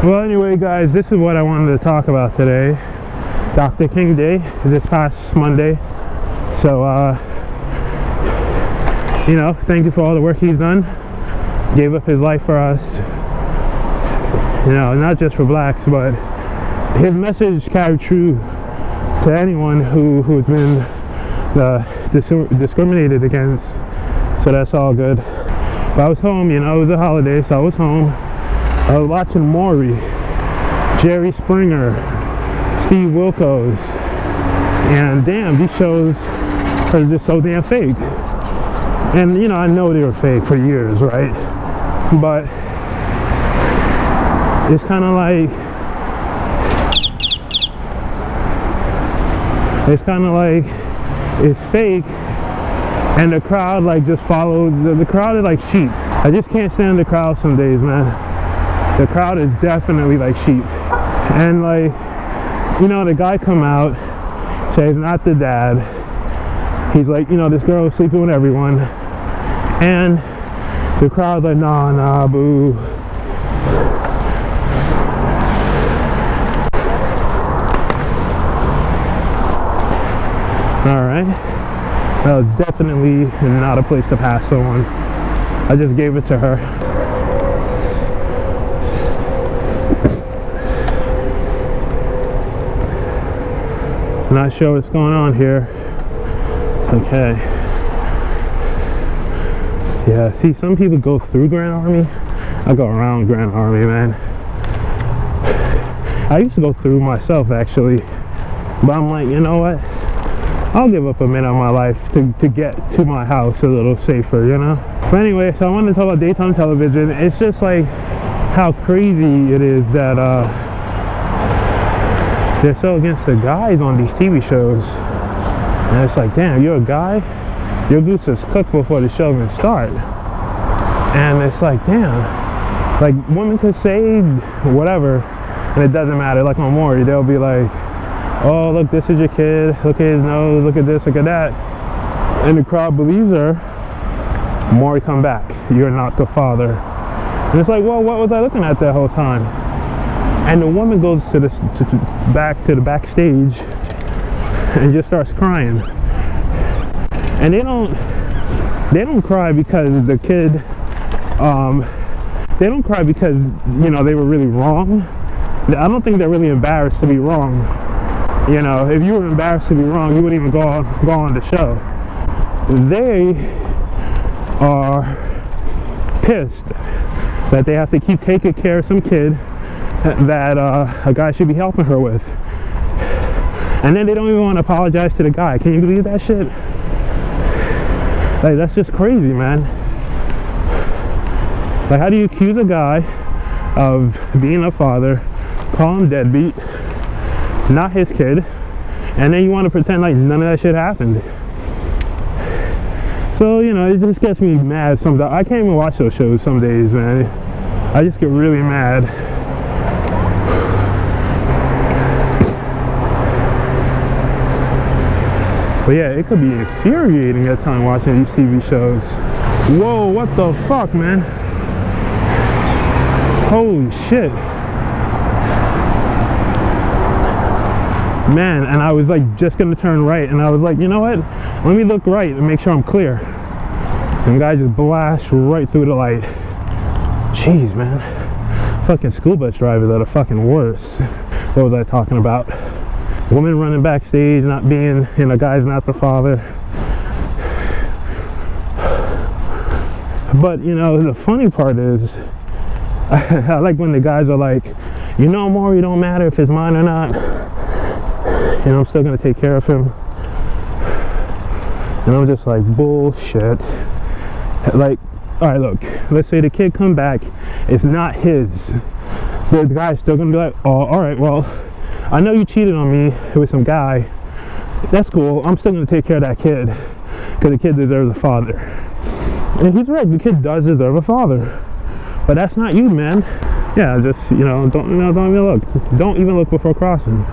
Well, anyway, guys, this is what I wanted to talk about today. Dr. King Day, this past Monday. So, you know, thank you for all the work he's done. Gave up his life for us. You know, not just for blacks, but his message carried true to anyone who's been discriminated against. So that's all good. But I was home, you know, it was a holiday, so I was home. I was watching Maury, Jerry Springer, Steve Wilkos, and damn, these shows are just so damn fake. And you know, I know they were fake for years, right? But it's kind of like, it's fake, and the crowd like just follows. The crowd is like sheep. I just can't stand the crowd some days, man. The crowd is definitely like sheep. And like, you know, the guy come out, says not the dad. He's like, you know, this girl is sleeping with everyone. And the crowd's like, nah, boo. Alright. That was definitely not a place to pass someone. I just gave it to her. Not sure what's going on here. Okay. Yeah, see, some people go through Grand Army. I go around Grand Army, man. I used to go through myself, actually. But I'm like, you know what? I'll give up a minute of my life to get to my house a little safer, you know? But anyway, so I wanted to talk about daytime television. It's just like how crazy it is that they're so against the guys on these TV shows. And it's like, damn, you're a guy? Your goose is cooked before the show even starts. And it's like, damn. Like, women could say whatever, and it doesn't matter. Like on Maury, they'll be like, oh, look, this is your kid. Look at his nose. Look at this. Look at that. And the crowd believes her. Maury, come back. You're not the father. And it's like, well, what was I looking at that whole time? And the woman goes to the backstage and just starts crying. And they don't cry because the kid, they don't cry because, you know, they were really wrong. I don't think they're really embarrassed to be wrong. You know, if you were embarrassed to be wrong, you wouldn't even go on the show. They are pissed that they have to keep taking care of some kid that a guy should be helping her with. And then they don't even want to apologize to the guy. Can you believe that shit? Like, that's just crazy, man. Like, how do you accuse a guy of being a father, call him deadbeat, not his kid, and then you want to pretend like none of that shit happened? So, you know, it just gets me mad sometimes. I can't even watch those shows some days, man. I just get really mad. But yeah, it could be infuriating at times watching these TV shows. Whoa, what the fuck, man? Holy shit. Man, and I was like just gonna turn right, and I was like, you know what? Let me look right and make sure I'm clear. And the guy just blasted right through the light. Jeez, man. Fucking school bus drivers are the fucking worst. What was I talking about? Woman running backstage, not being, you know, guy's not the father. But, you know, the funny part is, I like when the guys are like, you know, Maury, it don't matter if it's mine or not. You know, I'm still gonna take care of him. And I'm just like, bullshit. Like, all right, look, let's say the kid come back, it's not his. The guy's still gonna be like, oh, all right, well, I know you cheated on me with some guy. That's cool. I'm still gonna take care of that kid because the kid deserves a father. And he's right. The kid does deserve a father, but that's not you, man. Yeah, just, you know, don't even look. Don't even look before crossing.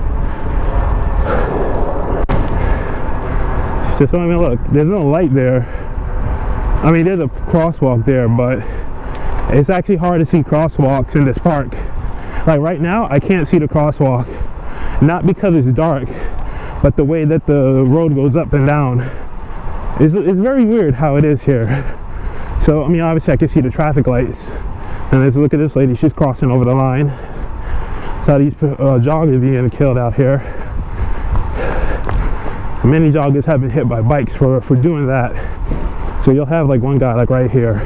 Just don't even look. There's no light there. I mean, there's a crosswalk there, but it's actually hard to see crosswalks in this park. Like right now, I can't see the crosswalk. Not because it's dark, but the way that the road goes up and down. It's very weird how it is here. So, I mean, obviously I can see the traffic lights. And let's look at this lady, she's crossing over the line. So these joggers being killed out here. Many joggers have been hit by bikes for doing that. So you'll have like one guy like right here,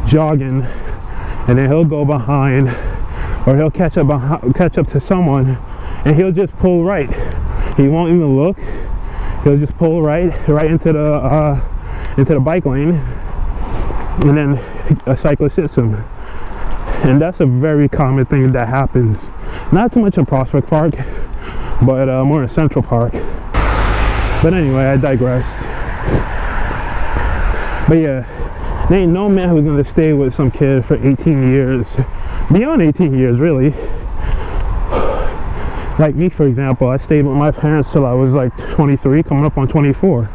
jogging, and then he'll go behind, or he'll catch up to someone, and he'll just pull right. He won't even look. He'll just pull right into the bike lane, and then a cyclist hits him. And that's a very common thing that happens. Not too much in Prospect Park, but more in Central Park. But anyway, I digress. But yeah, there ain't no man who's gonna stay with some kid for 18 years. Beyond 18 years, really. Like me, for example, I stayed with my parents till I was like 23, coming up on 24.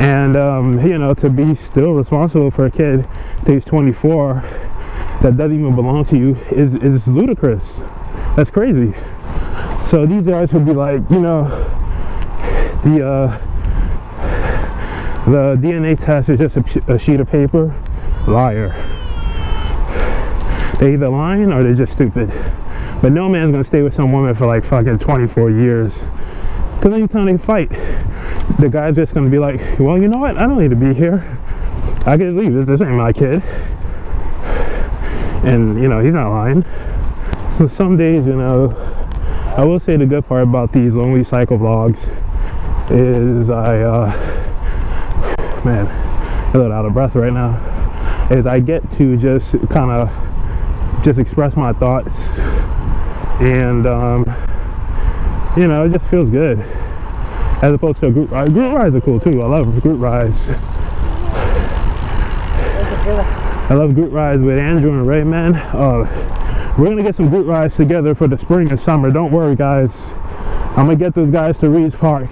And, you know, to be still responsible for a kid till he's 24 that doesn't even belong to you is ludicrous. That's crazy. So these guys would be like, you know, the DNA test is just a sheet of paper. Liar. They either lying or they're just stupid. But no man's gonna stay with some woman for like fucking 24 years. Because anytime they fight, the guy's just gonna be like, well, you know what? I don't need to be here. I can leave. This ain't my kid. And you know, he's not lying. So some days, you know, I will say the good part about these lonely cycle vlogs is man, I'm a little out of breath right now, is I get to just kind of just express my thoughts, and you know, it just feels good, as opposed to a group ride. Group rides are cool too. I love group rides. I love group rides with Andrew and Ray, man. We're gonna get some group rides together for the spring and summer. Don't worry, guys. I'm gonna get those guys to Reed's Park,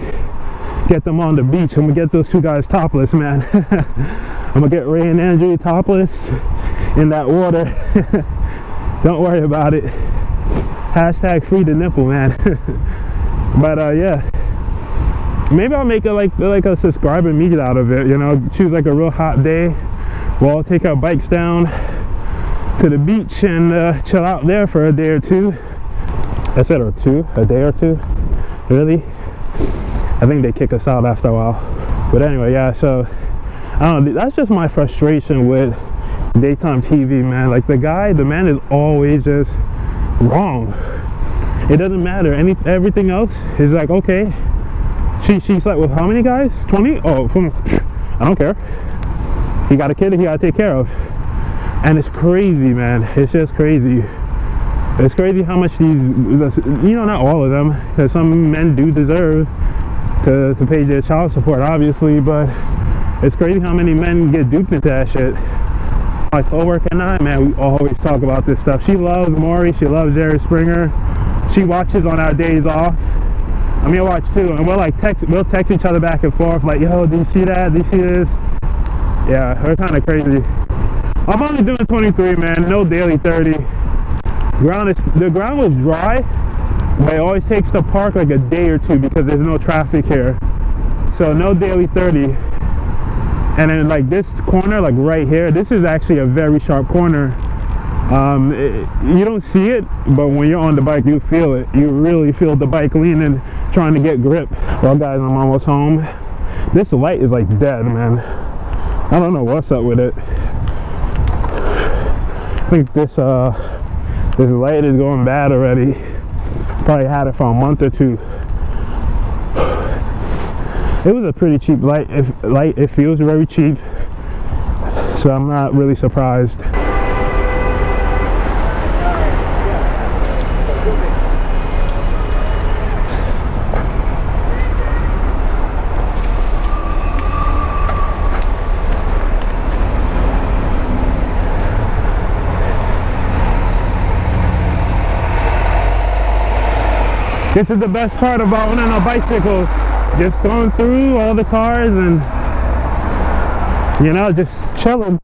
get them on the beach. I'm gonna get those two guys topless, man. I'm gonna get Ray and Andrew topless in that water. Don't worry about it. Hashtag free the nipple, man. But yeah, maybe I'll make it like a subscriber meet out of it, you know. Choose like a real hot day. We'll all take our bikes down to the beach and chill out there for a day or two. I said a day or two. Really? I think they kick us out after a while. But anyway, yeah, so I don't know, that's just my frustration with daytime TV, man. Like the man is always just wrong. It doesn't matter. Everything else is like, okay. She's like, well, how many guys? 20? Oh, I don't care. He got a kid he gotta take care of. And it's crazy, man. It's just crazy. It's crazy how much these, you know, not all of them, because some men do deserve to pay their child support, obviously, but it's crazy how many men get duped into that shit. My coworker and I, man, we always talk about this stuff. She loves Maury, she loves Jerry Springer. She watches on our days off. I mean, I watch too, and we'll text each other back and forth, like, yo, do you see that? Do you see this? Yeah, we're kind of crazy. I'm only doing 23, man, no daily 30. The ground was dry, but it always takes the park like a day or two because there's no traffic here. So no daily 30. And then like this corner, like right here, this is actually a very sharp corner. You don't see it, but when you're on the bike, you feel it. You really feel the bike leaning, trying to get grip. Well, guys, I'm almost home. This light is like dead, man. I don't know what's up with it. I think this light is going bad already. Probably had it for a month or two. It was a pretty cheap light. It feels very cheap, so I'm not really surprised. This is the best part about owning a bicycle. Just going through all the cars and, you know, just chilling.